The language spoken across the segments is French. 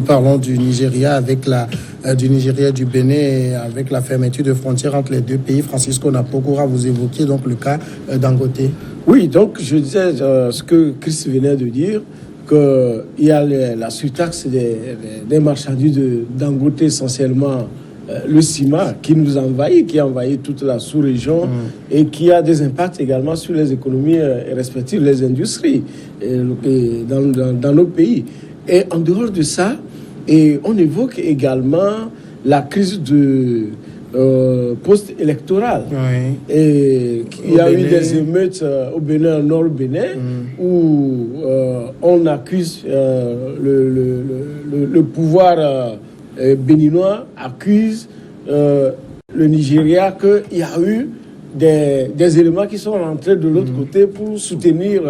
parlons du Nigeria du Nigeria et du Bénin, avec la fermeture de frontières entre les deux pays. Francisco Napokora, vous évoquiez donc le cas Dangote. Oui, donc je disais ce que Chris venait de dire, qu'il y a la surtaxe des marchandises de Dangote, essentiellement le ciment, qui nous envahit, qui a envahi toute la sous-région et qui a des impacts également sur les économies respectives, les industries dans nos pays. Et en dehors de ça, on évoque également la crise post-électorale. Oui. Et il y a eu des émeutes au Bénin, au nord Bénin, où on accuse le pouvoir béninois, accuse le Nigeria qu'il y a eu des éléments qui sont rentrés de l'autre côté pour soutenir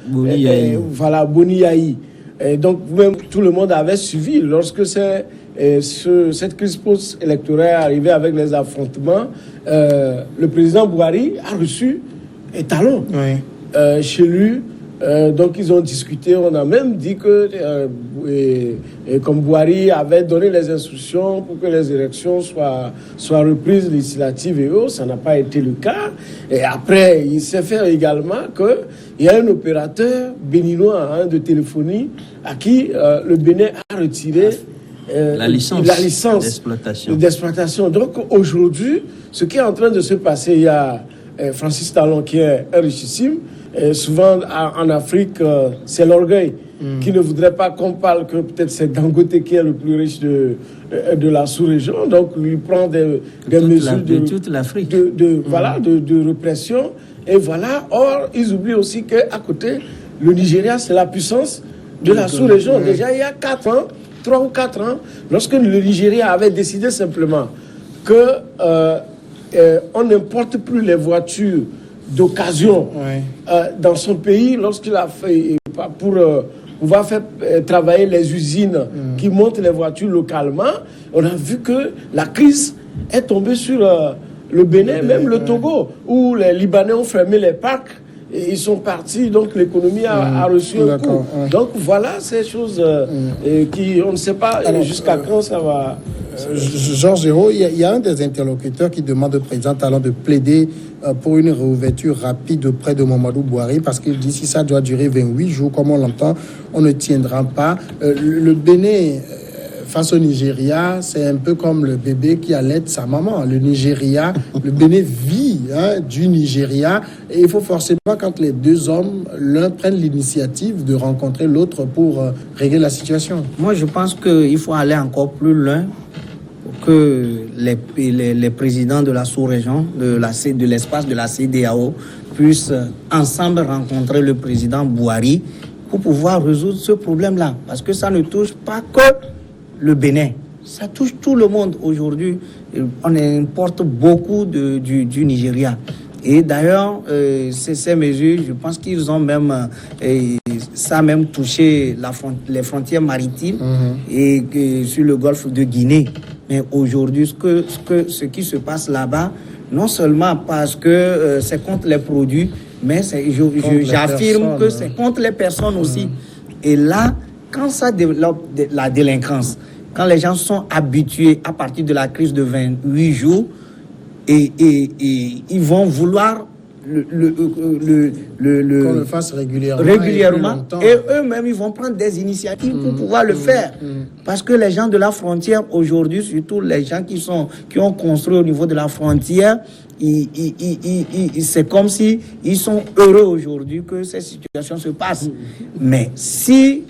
Boni Yayi. Et donc, même tout le monde avait suivi lorsque cette crise post-électorale est arrivée avec les affrontements. Le président Bouhari a reçu un talon chez lui. Donc, ils ont discuté. On a même dit que, comme Bouhari avait donné les instructions pour que les élections soient reprises législatives et autres, ça n'a pas été le cas. Et après, il s'est fait également qu'il y a un opérateur béninois de téléphonie à qui le Bénin a retiré la licence d'exploitation. Donc, aujourd'hui, ce qui est en train de se passer, il y a Francis Talon qui est richissime. Souvent en Afrique, c'est l'orgueil qui ne voudrait pas qu'on parle que peut-être c'est Dangote qui est le plus riche de la sous-région. Donc, il prend des mesures toute l'Afrique. de répression. Et voilà. Or, ils oublient aussi qu'à côté, le Nigeria, c'est la puissance de la sous-région. Déjà, il y a 3 ou 4 ans, lorsque le Nigeria avait décidé simplement que on n'importe plus les voitures d'occasion dans son pays, lorsqu'il a fait pour pouvoir faire travailler les usines qui montent les voitures localement, on a vu que la crise est tombée sur le Bénin, même le Togo, où les Libanais ont fermé les parcs et ils sont partis, donc l'économie a reçu un coup. Donc voilà ces choses qui, on ne sait pas jusqu'à quand ça va... Georges Hérault, il y a un des interlocuteurs qui demande au président Talon de plaider pour une réouverture rapide auprès de Mamadou Bouhari, parce qu'il dit si ça doit durer 28 jours, comme on l'entend, on ne tiendra pas. Le Bénin, face au Nigeria, c'est un peu comme le bébé qui allait sa maman. Le Nigeria, le Bénin vit du Nigeria, et il faut forcément, quand les deux hommes, l'un prenne l'initiative de rencontrer l'autre pour régler la situation. Moi, je pense qu'il faut aller encore plus loin que les présidents de la sous-région, de l'espace de la CEDEAO, puissent ensemble rencontrer le président Bouhari pour pouvoir résoudre ce problème-là. Parce que ça ne touche pas que le Bénin, ça touche tout le monde aujourd'hui. On importe beaucoup du Nigeria. Et d'ailleurs, ces mesures, je pense qu'ils ont même, ça a même touché les frontières maritimes et sur le golfe de Guinée. Mais aujourd'hui, ce qui se passe là-bas, non seulement parce que c'est contre les produits, mais j'affirme que c'est contre les personnes aussi. Et là, quand ça développe la délinquance, quand les gens sont habitués à partir de la crise de 28 jours, et ils vont vouloir qu'on le fasse régulièrement et eux-mêmes ils vont prendre des initiatives pour pouvoir le faire, parce que les gens de la frontière aujourd'hui, surtout les gens qui ont construit au niveau de la frontière, c'est comme si ils sont heureux aujourd'hui que ces situations se passent. Mais si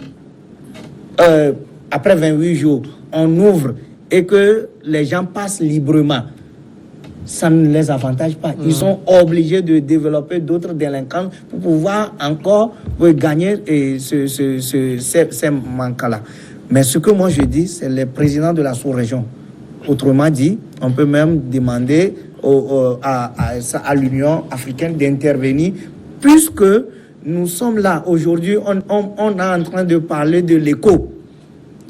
après 28 jours on ouvre et que les gens passent librement, ça ne les avantage pas. Ils sont obligés de développer d'autres délinquants pour pouvoir encore gagner ces manques-là. Mais ce que moi je dis, c'est les présidents de la sous-région. Autrement dit, on peut même demander à l'Union africaine d'intervenir, puisque nous sommes là aujourd'hui, on est en train de parler de l'éco,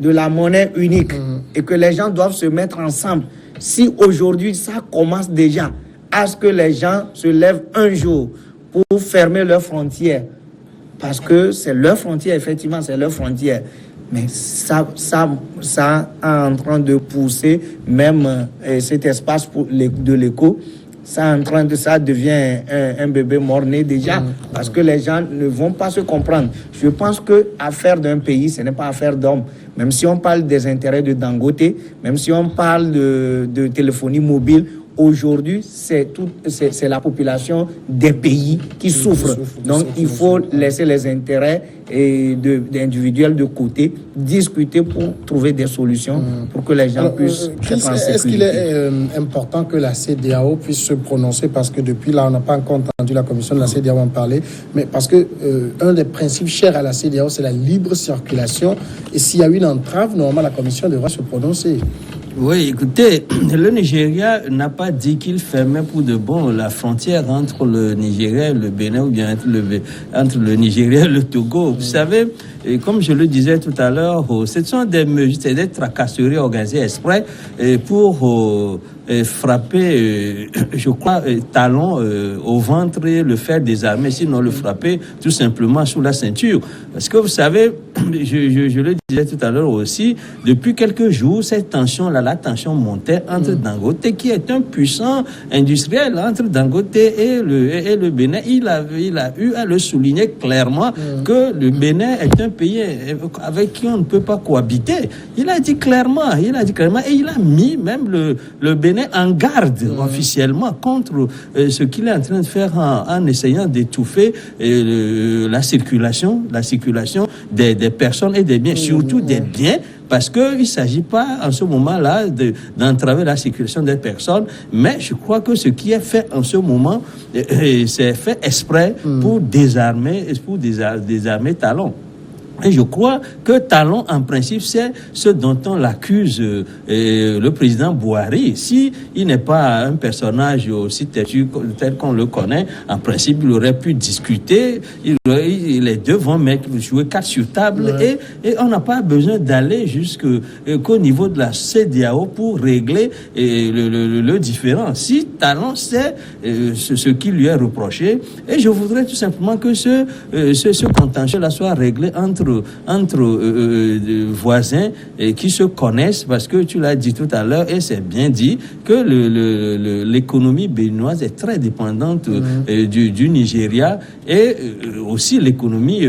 de la monnaie unique, et que les gens doivent se mettre ensemble. Si aujourd'hui, ça commence déjà à ce que les gens se lèvent un jour pour fermer leurs frontières, parce que c'est leur frontière, effectivement, c'est leur frontière. Mais ça est en train de pousser même cet espace de l'écho. Ça devient un bébé mort-né déjà, parce que les gens ne vont pas se comprendre. Je pense que affaire d'un pays, ce n'est pas affaire d'homme. Même si on parle des intérêts de Dangote, même si on parle de téléphonie mobile, aujourd'hui, c'est la population des pays qui souffre. Donc, il faut laisser les intérêts individuels de côté, discuter pour trouver des solutions pour que les gens puissent être en sécurité. Est-ce qu'il est important que la CEDEAO puisse se prononcer, parce que depuis là, on n'a pas encore entendu la commission de la CEDEAO en parler, mais parce que un des principes chers à la CEDEAO, c'est la libre circulation, et s'il y a une entrave, normalement, la commission devra se prononcer. Oui, écoutez, le Nigeria n'a pas dit qu'il fermait pour de bon la frontière entre le Nigeria et le Bénin, ou bien entre le Nigeria et le Togo. Vous savez, comme je le disais tout à l'heure, ce sont des mesures, c'est des tracasseries organisées exprès pour frapper, je crois, talon au ventre et le faire désarmer, sinon le frapper tout simplement sous la ceinture. Parce que vous savez, je le disais tout à l'heure aussi, depuis quelques jours, cette tension-là, la tension montait entre Dangote, qui est un puissant industriel, entre Dangote et le Bénin. Il a eu à le souligner clairement que le Bénin est un pays avec qui on ne peut pas cohabiter. Il a dit clairement, et il a mis même le Bénin en garde officiellement contre ce qu'il est en train de faire en essayant d'étouffer la circulation des personnes et des biens, surtout des biens, parce qu'il ne s'agit pas en ce moment-là d'entraver la circulation des personnes, mais je crois que ce qui est fait en ce moment, c'est fait exprès pour désarmer Talon. Et je crois que Talon, en principe, c'est ce dont on l'accuse le président Bouhari. Si il n'est pas un personnage aussi têtu tel qu'on le connaît, en principe, il aurait pu discuter. Les deux vont jouer carte sur table, et on n'a pas besoin d'aller jusqu'au niveau de la CEDEAO pour régler le différend. Si Talon sait ce qui lui est reproché, et je voudrais tout simplement que ce contentieux-là soit réglé entre voisins qui se connaissent, parce que tu l'as dit tout à l'heure, et c'est bien dit, que l'économie béninoise est très dépendante du Nigeria, et aussi l'économie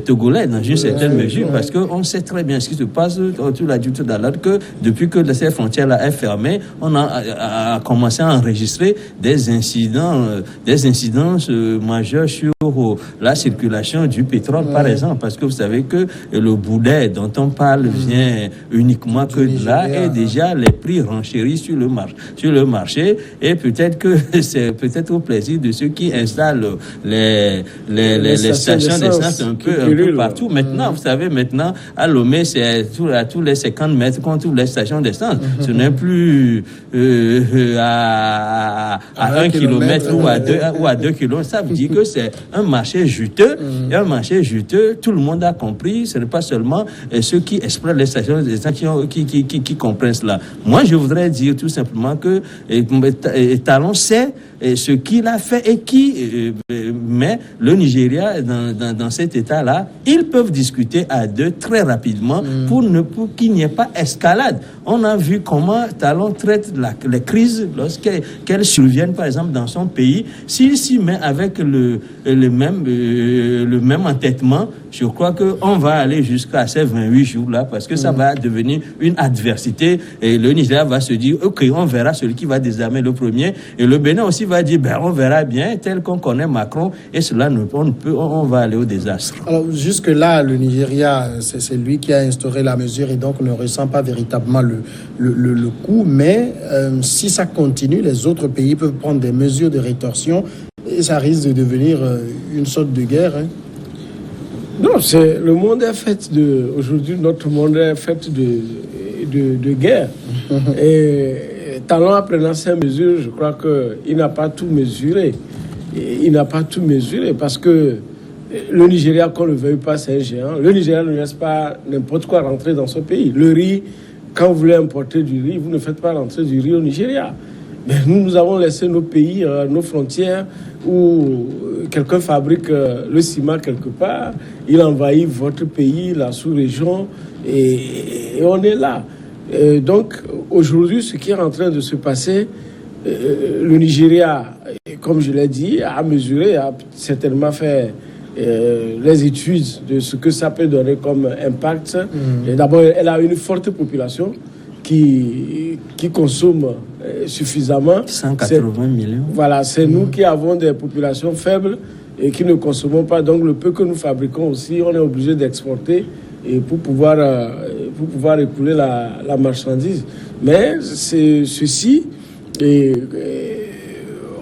togolaise dans une certaine mesure, parce qu'on sait très bien ce qui se passe. Tu l'as dit tout à l'heure, que depuis que cette frontière-là est fermée, on a commencé à enregistrer des incidences majeures sur la circulation du pétrole, par exemple, parce que vous savez que le boulet dont on parle vient uniquement que de là, et déjà les prix renchérissent sur le marché, et peut-être que c'est au plaisir de ceux qui installent les stations d'essence un peu partout. Maintenant, vous savez, à Lomé, c'est à tous les 50 mètres qu'on trouve les stations d'essence. Ce n'est plus à 1 kilomètre ou à 2 kilomètres. Ça veut dire que c'est un marché juteux, et un marché juteux, tout le monde a compris. Ce n'est pas seulement ceux qui exploitent les stations d'essence qui comprennent cela. Moi, je voudrais dire tout simplement que Talon sait ce qu'il a fait, et qui met le Nigeria dans cet état-là. Ils peuvent discuter à deux très rapidement pour qu'il n'y ait pas escalade. On a vu comment Talon traite les crises lorsqu'elles surviennent, par exemple, dans son pays. S'il s'y met avec le même entêtement, je crois qu'on va aller jusqu'à ces 28 jours-là, parce que ça va devenir une adversité, et le Nigeria va se dire, ok, on verra celui qui va désarmer le premier, et le Bénin aussi va dire, on verra bien, tel qu'on connaît Macron, et cela on va aller au désastre. Alors, jusque-là, le Nigeria, c'est lui qui a instauré la mesure, et donc ne ressent pas véritablement le coup, mais si ça continue, les autres pays peuvent prendre des mesures de rétorsion, et ça risque de devenir une sorte de guerre. Non, le monde est fait aujourd'hui, notre monde est fait de guerre. Et Talon, apprenant ces mesures, je crois qu'il n'a pas tout mesuré. Il n'a pas tout mesuré, parce que le Nigeria, qu'on ne le veuille pas, c'est un géant. Le Nigeria ne laisse pas n'importe quoi rentrer dans ce pays. Le riz, quand vous voulez importer du riz, vous ne faites pas rentrer du riz au Nigeria. Mais nous avons laissé nos pays, nos frontières, où quelqu'un fabrique le ciment quelque part, il envahit votre pays, la sous-région, et on est là. Donc, aujourd'hui, ce qui est en train de se passer, le Nigeria, comme je l'ai dit, a mesuré, a certainement fait les études de ce que ça peut donner comme impact. D'abord, elle a une forte population qui consomme suffisamment. 180 millions. Voilà, c'est nous qui avons des populations faibles et qui ne consommons pas. Donc, le peu que nous fabriquons aussi, on est obligé d'exporter et pour pouvoir écouler la marchandise. Mais ceci,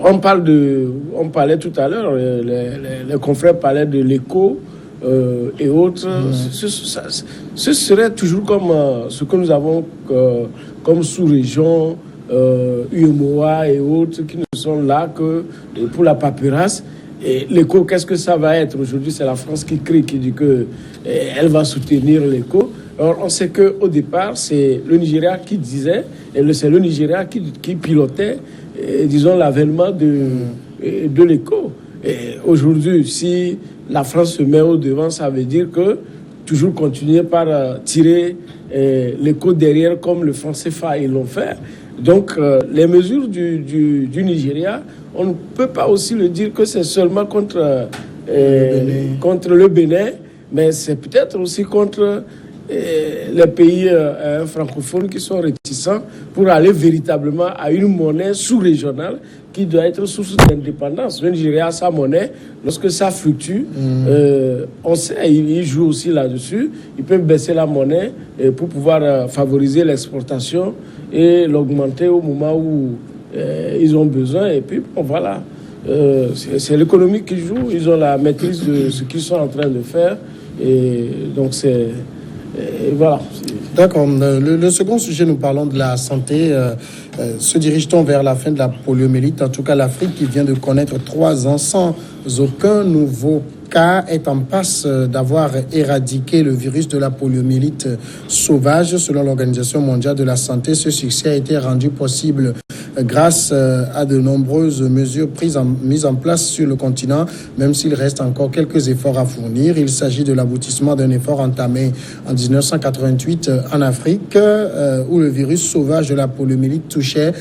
on parlait tout à l'heure, les confrères parlaient de l'éco et autres. Ce serait toujours comme ce que nous avons comme sous-région, UMOA et autres qui ne sont là que pour la paperasse. Et l'éco, qu'est-ce que ça va être? Aujourd'hui, c'est la France qui crie, qui dit qu'elle va soutenir l'éco. Alors, on sait qu'au départ, c'est le Nigeria qui disait, et c'est le Nigeria qui pilotait, disons, l'avènement de l'éco. Et aujourd'hui, si la France se met au devant, ça veut dire que toujours continuer par tirer l'éco derrière comme le franc CFA, ils l'ont fait. Donc, les mesures du Nigeria, on ne peut pas aussi le dire que c'est seulement contre le Bénin, mais c'est peut-être aussi contre les pays francophones qui sont réticents pour aller véritablement à une monnaie sous-régionale qui doit être source d'indépendance. Le Nigeria a sa monnaie. Lorsque ça fluctue, on sait, il joue aussi là-dessus. Ils peuvent baisser la monnaie pour pouvoir favoriser l'exportation et l'augmenter au moment où ils ont besoin. Et puis, bon, voilà. C'est l'économie qui joue. Ils ont la maîtrise de ce qu'ils sont en train de faire. Et donc, voilà. D'accord. Le second sujet, nous parlons de la santé. Se dirige-t-on vers la fin de la poliomyélite? En tout cas, l'Afrique, qui vient de connaître 3 ans sans aucun nouveau cas, est en passe d'avoir éradiqué le virus de la poliomyélite sauvage. Selon l'Organisation mondiale de la santé, ce succès a été rendu possible grâce à de nombreuses mesures mises en place sur le continent, même s'il reste encore quelques efforts à fournir. Il s'agit de l'aboutissement d'un effort entamé en 1988 en Afrique, où le virus sauvage de la poliomyélite touchait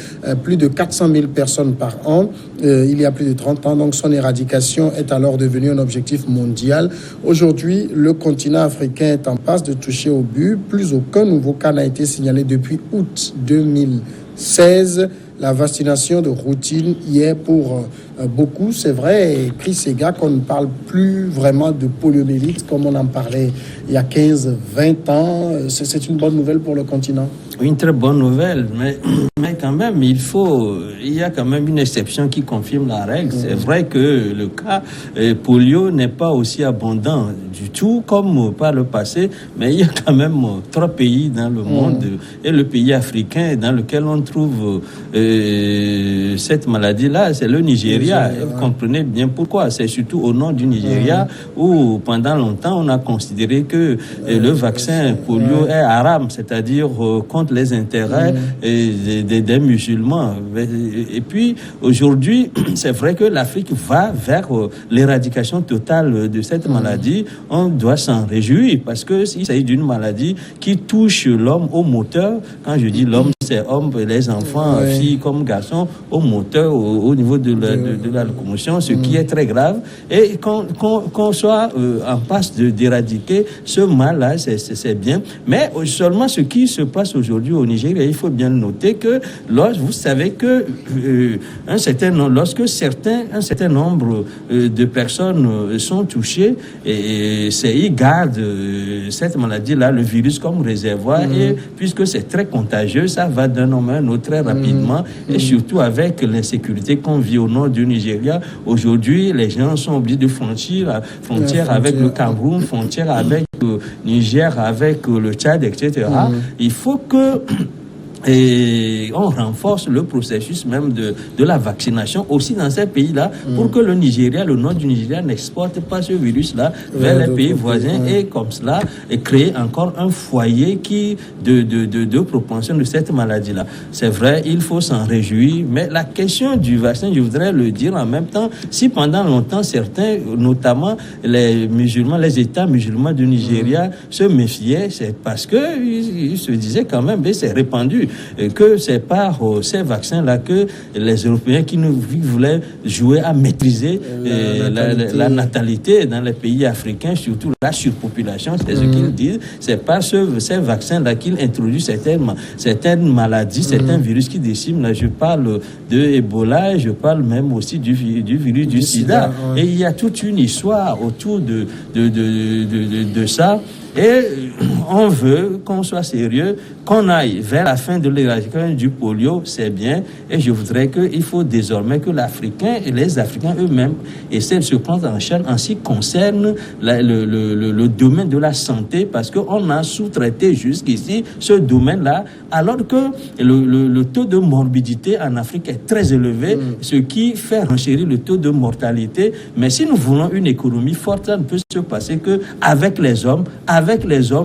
plus de 400 000 personnes par an. Il y a plus de 30 ans, donc son éradication est alors devenue un objectif mondial. Aujourd'hui, le continent africain est en passe de toucher au but. Plus aucun nouveau cas n'a été signalé depuis août 2016. La vaccination de routine y est pour beaucoup. C'est vrai, Chris Ega, qu'on ne parle plus vraiment de poliomyélite comme on en parlait il y a 15-20 ans. C'est une bonne nouvelle pour le continent. Une très bonne nouvelle, mais quand même, il y a quand même une exception qui confirme la règle. C'est vrai que le cas polio n'est pas aussi abondant du tout comme par le passé, mais il y a quand même 3 pays dans le monde et le pays africain dans lequel on trouve cette maladie-là, c'est le Nigeria. Vous comprenez bien pourquoi. C'est surtout au nord du Nigeria où pendant longtemps on a considéré que le vaccin polio est haram, c'est-à-dire contre les intérêts des musulmans. Et puis aujourd'hui, c'est vrai que l'Afrique va vers l'éradication totale de cette maladie. On doit s'en réjouir parce que il s'agit d'une maladie qui touche l'homme au moteur. Quand je dis l'homme, c'est homme, les enfants, filles comme garçons, au moteur, au niveau de la locomotion, ce qui est très grave. Et qu'on soit en passe d'éradiquer ce mal-là, c'est bien. Mais seulement ce qui se passe aujourd'hui au Nigeria, il faut bien noter que vous savez que un certain nombre de personnes sont touchées et ils gardent cette maladie-là, le virus comme réservoir et puisque c'est très contagieux, ça va d'un homme à un autre très rapidement et surtout avec l'insécurité qu'on vit au nord du Nigeria. Aujourd'hui, les gens sont obligés de franchir la frontière avec le Cameroun, frontière avec le Niger, avec le Tchad, etc. Il faut que et on renforce le processus même de la vaccination aussi dans ces pays-là pour que le Nigeria, le nord du Nigeria n'exporte pas ce virus-là vers les pays voisins et comme cela et créer encore un foyer de propension de cette maladie-là. C'est vrai, il faut s'en réjouir, mais la question du vaccin, je voudrais le dire en même temps, si pendant longtemps certains, notamment les musulmans, les États musulmans du Nigeria se méfiaient, c'est parce que ils se disaient quand même, mais c'est répandu que c'est par ces vaccins-là que les Européens qui nous voulaient jouer à maîtriser la natalité dans les pays africains, surtout la surpopulation, c'est ce qu'ils disent. C'est par ces vaccins-là qu'ils introduisent certaines maladies, certains virus qui déciment. Là, je parle de Ebola, je parle même aussi du virus du sida. Et il y a toute une histoire autour de ça. Et on veut qu'on soit sérieux, qu'on aille vers la fin de l'éradication du polio, c'est bien. Et je voudrais qu'il faut désormais que l'Africain et les Africains eux-mêmes essaient de se prendre en charge en ce qui concerne le domaine de la santé, parce qu'on a sous-traité jusqu'ici ce domaine-là, alors que le taux de morbidité en Afrique est très élevé, ce qui fait renchérir le taux de mortalité. Mais si nous voulons une économie forte, ça ne peut se passer qu'avec les hommes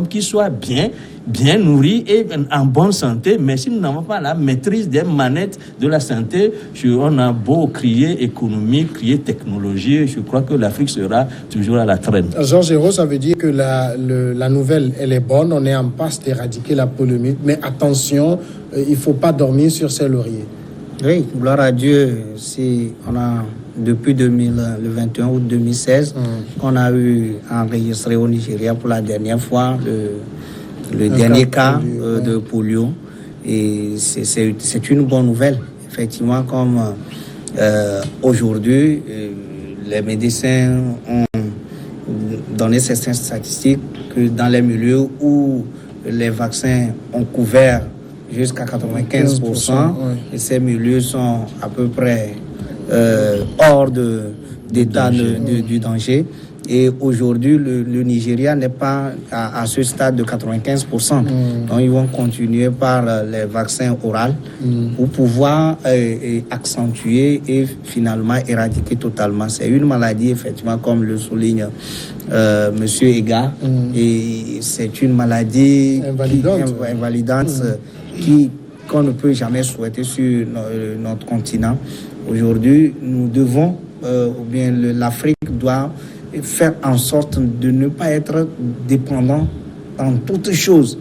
qui soient bien nourris et en bonne santé. Mais si nous n'avons pas la maîtrise des manettes de la santé, on a beau crier économie, crier technologie, je crois que l'Afrique sera toujours à la traîne. Georges Hérault, ça veut dire que la nouvelle, elle est bonne, on est en passe d'éradiquer la poliomyélite, mais attention, il ne faut pas dormir sur ses lauriers. Oui, gloire à Dieu, on a... Depuis le 21 août 2016, on a eu enregistré au Nigeria pour la dernière fois le dernier cas de polio. Et c'est une bonne nouvelle. Effectivement, comme aujourd'hui, les médecins ont donné certaines statistiques que dans les milieux où les vaccins ont couvert jusqu'à 95%, et ces milieux sont à peu près hors d'état du danger. Et aujourd'hui, le Nigeria n'est pas à ce stade de 95%. Donc, ils vont continuer par les vaccins oraux pour pouvoir accentuer et finalement éradiquer totalement. C'est une maladie, effectivement, comme le souligne Monsieur Ega. Et c'est une maladie invalidante qu'on ne peut jamais souhaiter sur notre continent. Aujourd'hui, nous devons, ou bien l'Afrique doit faire en sorte de ne pas être dépendant dans toutes choses.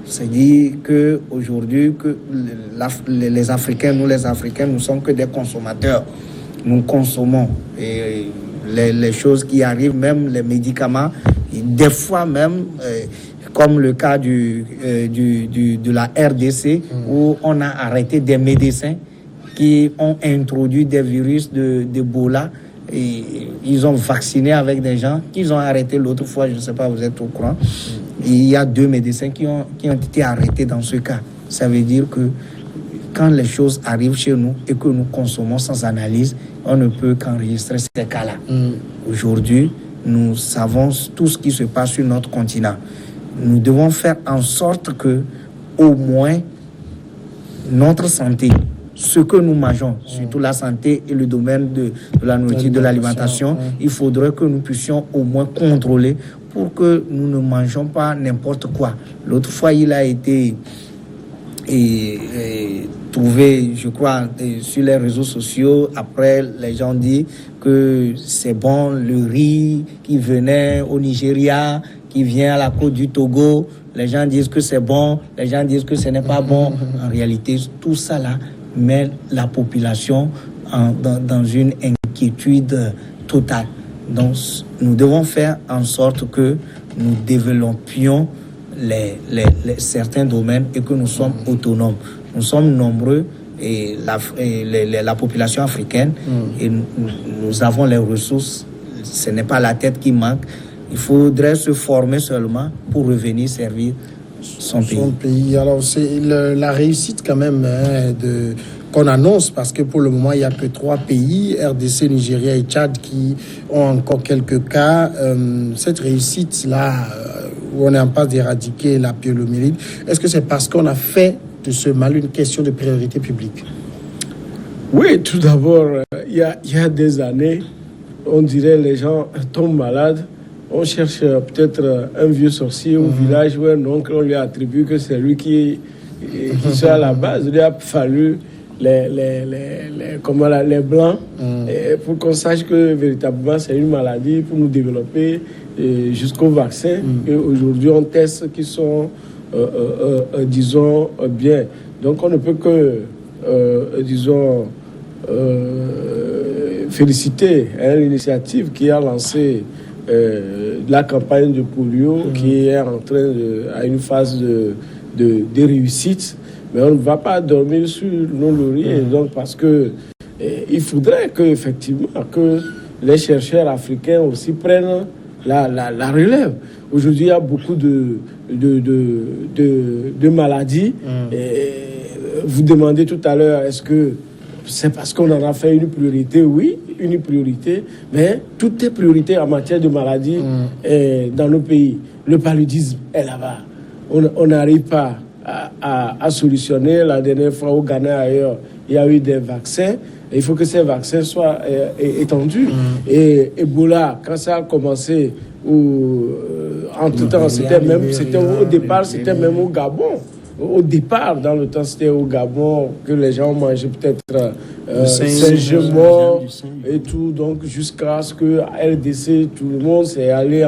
C'est-à-dire qu'aujourd'hui, les Africains, nous ne sommes que des consommateurs. Nous consommons et les choses qui arrivent, même les médicaments, et des fois même... comme le cas de la RDC, où on a arrêté des médecins qui ont introduit des virus d'Ebola et ils ont vacciné avec des gens qu'ils ont arrêtés l'autre fois, je ne sais pas, vous êtes au courant. Il y a 2 médecins qui ont été arrêtés dans ce cas. Ça veut dire que quand les choses arrivent chez nous et que nous consommons sans analyse, on ne peut qu'enregistrer ces cas-là. Aujourd'hui, nous savons tout ce qui se passe sur notre continent. Nous devons faire en sorte que, au moins, notre santé, ce que nous mangeons, surtout la santé et le domaine de la nourriture, de l'alimentation, il faudrait que nous puissions au moins contrôler pour que nous ne mangeons pas n'importe quoi. L'autre fois, il a été trouvé, je crois, sur les réseaux sociaux. Après, les gens disent que c'est bon, le riz qui venait au Nigeria, qui vient à la côte du Togo. Les gens disent que c'est bon, les gens disent que ce n'est pas bon. En réalité, tout ça là met la population dans une inquiétude totale. Donc, nous devons faire en sorte que nous développions certains domaines et que nous sommes autonomes. Nous sommes nombreux et la population africaine et nous avons les ressources. Ce n'est pas la tête qui manque. Il faudrait se former seulement pour revenir servir son pays. Alors, c'est la réussite quand même qu'on annonce, parce que pour le moment, il n'y a que 3 pays, RDC, Nigeria et Tchad, qui ont encore quelques cas. Cette réussite-là, où on est en passe d'éradiquer la poliomyélite, est-ce que c'est parce qu'on a fait de ce mal une question de priorité publique? Oui, tout d'abord, il y a des années, on dirait les gens tombent malades. On cherche peut-être un vieux sorcier au village ou un oncle, on lui attribue que c'est lui qui soit à la base. Il a fallu les blancs pour qu'on sache que véritablement c'est une maladie, pour nous développer jusqu'au vaccin. Et aujourd'hui, on teste qui sont, disons, bien. Donc on ne peut que, disons, féliciter l'initiative qui a lancé la campagne de polio qui est en train à une phase de réussite, mais on ne va pas dormir sur nos lauriers, donc parce que il faudrait que effectivement que les chercheurs africains aussi prennent la relève. Aujourd'hui, il y a beaucoup de maladies. Vous demandez tout à l'heure, est-ce que c'est parce qu'on en a fait une priorité? Oui, une priorité, mais tout est priorité en matière de maladies dans nos pays. Le paludisme est là-bas. On n'arrive pas à solutionner. La dernière fois au Ghana, ailleurs, il y a eu des vaccins. Et il faut que ces vaccins soient étendus. Et Ebola, quand ça a commencé, entre-temps, c'était au départ, c'était même au Gabon. Au départ, dans le temps, c'était au Gabon que les gens mangeaient peut-être singe mort et tout. Donc, jusqu'à ce que RDC, tout le monde s'est allé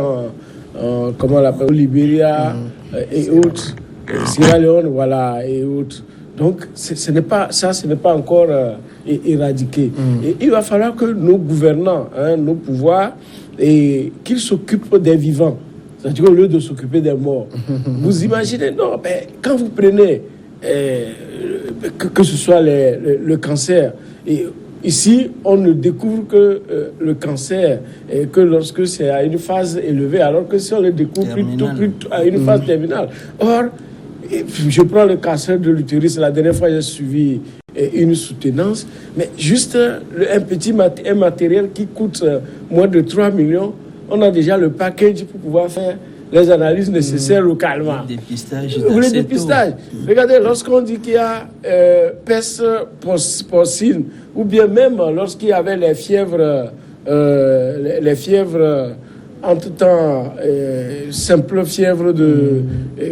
comment on l'appelle, au Libéria et autres. Sierra Leone, voilà, et autres. Donc, ce n'est pas encore éradiqué. Et il va falloir que nos gouvernants, nos pouvoirs, qu'ils s'occupent des vivants. C'est-à-dire au lieu de s'occuper des morts. Vous imaginez, non, mais quand vous prenez, que ce soit le cancer, et ici, on ne découvre que le cancer que lorsque c'est à une phase élevée, alors que si on le découvre plutôt à une phase terminale. Or, je prends le cancer de l'utérus, la dernière fois j'ai suivi une soutenance, mais juste un petit matériel qui coûte moins de 3 millions, on a déjà le package pour pouvoir faire les analyses nécessaires localement. Le dépistage. Regardez, lorsqu'on dit qu'il y a peste porcine, ou bien même lorsqu'il y avait les fièvres entre-temps, simple fièvre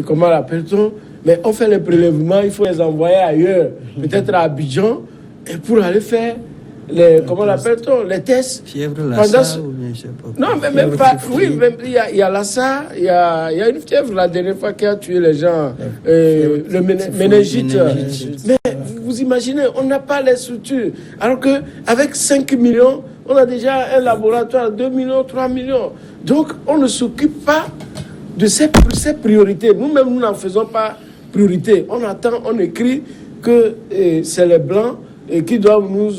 comment l'appelle-t-on? Mais on fait les prélèvements, il faut les envoyer ailleurs, peut-être à Abidjan, et pour aller faire comment l'appelle-t-on? Les tests. Fièvre Lassa ou bien je sais pas. Non, mais même pas. Oui, il y a Lassa, il y a une fièvre la dernière fois qui a tué les gens, le méningite. Mais vous imaginez, on n'a pas les structures. Alors qu'avec 5 millions, on a déjà un laboratoire, 2 millions, 3 millions. Donc, on ne s'occupe pas de ces priorités. Nous-mêmes, nous n'en faisons pas priorité. On attend, on écrit que c'est les Blancs qui doivent nous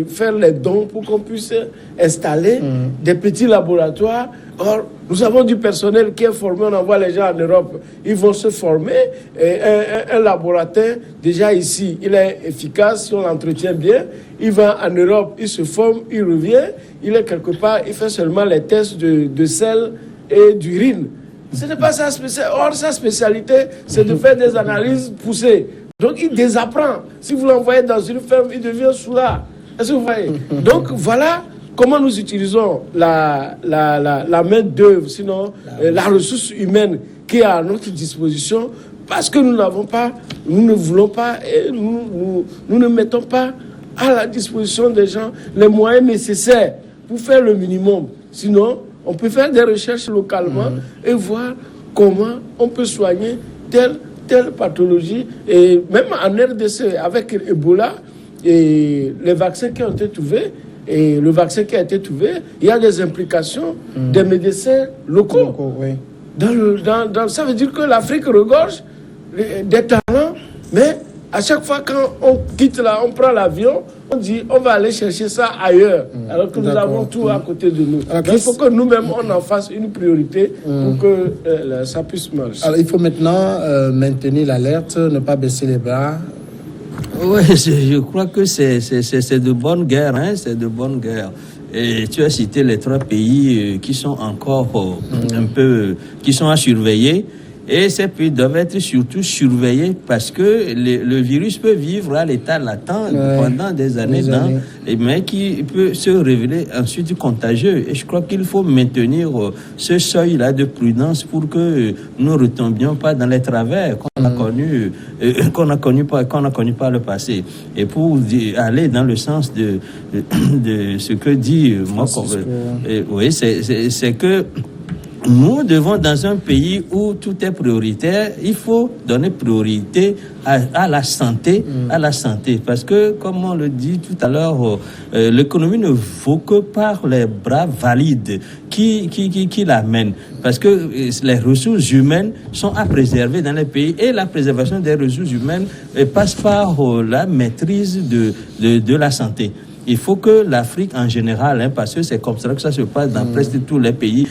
faire les dons pour qu'on puisse installer des petits laboratoires. Or, nous avons du personnel qui est formé, on envoie les gens en Europe, ils vont se former. Un laboratoire, déjà ici, il est efficace si on l'entretient bien. Il va en Europe, il se forme, il revient, il est quelque part, il fait seulement les tests de sel et d'urine. Ce n'est pas sa spécialité. Or, sa spécialité, c'est de faire des analyses poussées. Donc, il désapprend. Si vous l'envoyez dans une ferme, il devient sourd. Est-ce que vous voyez? Donc, voilà comment nous utilisons la main-d'œuvre, sinon la ressource humaine qui est à notre disposition, parce que nous n'avons pas, nous ne voulons pas, et nous ne mettons pas à la disposition des gens les moyens nécessaires pour faire le minimum. Sinon, on peut faire des recherches localement et voir comment on peut soigner telle pathologie. Et même en RDC, avec Ebola, et les vaccins qui ont été trouvés, et le vaccin qui a été trouvé, il y a des implications des médecins locaux. Oui. Ça veut dire que l'Afrique regorge des talents, mais à chaque fois quand on quitte là, on prend l'avion, on dit on va aller chercher ça ailleurs, alors que nous avons tout à côté de nous. Donc, il faut que nous-mêmes on en fasse une priorité pour que ça puisse marcher. Alors il faut maintenant maintenir l'alerte, ne pas baisser les bras. Oui, je crois que c'est de bonne guerre, c'est de bonne guerre. Et tu as cité les 3 pays qui sont encore un peu, qui sont à surveiller. Et ces pays doivent être surtout surveillés parce que le virus peut vivre à l'état latent pendant des années, mais qui peut se révéler ensuite contagieux. Et je crois qu'il faut maintenir ce seuil-là de prudence pour que nous ne retombions pas dans les travers qu'on a connus par le passé. Et pour aller dans le sens de ce que dit oui, c'est que nous devons, dans un pays où tout est prioritaire, il faut donner priorité à la santé, parce que, comme on le dit tout à l'heure, l'économie ne vaut que par les bras valides qui l'amènent, parce que les ressources humaines sont à préserver dans les pays, et la préservation des ressources humaines passe par la maîtrise de la santé. Il faut que l'Afrique en général, parce que c'est comme ça que ça se passe dans presque tous les pays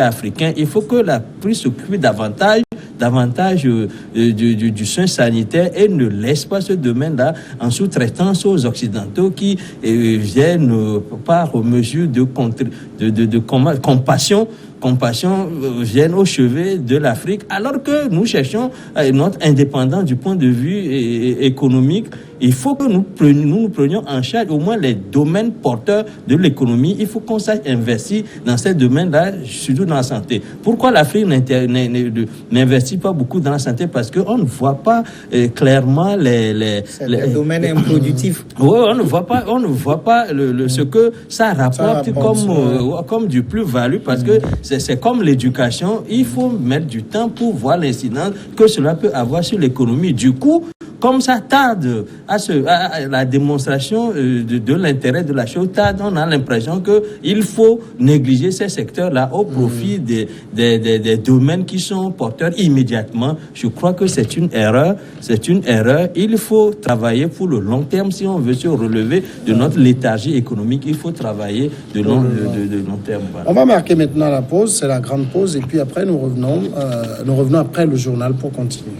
africains, il faut que l'Afrique s'occupe davantage du soin sanitaire et ne laisse pas ce domaine-là en sous-traitance aux Occidentaux qui viennent par mesure de compassion viennent au chevet de l'Afrique, alors que nous cherchons notre indépendance du point de vue économique. Il faut que nous prenions en charge au moins les domaines porteurs de l'économie. Il faut qu'on sache investir dans ces domaines-là, surtout dans la santé. Pourquoi l'Afrique n'investit pas beaucoup dans la santé? Parce qu'on ne voit pas clairement les domaines improductifs. Oui, on ne voit pas ce que ça rapporte comme du plus-value, parce que c'est comme l'éducation. Il faut mettre du temps pour voir l'incidence que cela peut avoir sur l'économie. Du coup, comme ça tarde à la démonstration de l'intérêt de la chose, on a l'impression qu'il faut négliger ces secteurs-là au profit des domaines qui sont porteurs immédiatement. Je crois que c'est une erreur. Il faut travailler pour le long terme. Si on veut se relever de notre léthargie économique, il faut travailler de long terme. Voilà. On va marquer maintenant la pause, c'est la grande pause, et puis après nous revenons après le journal pour continuer.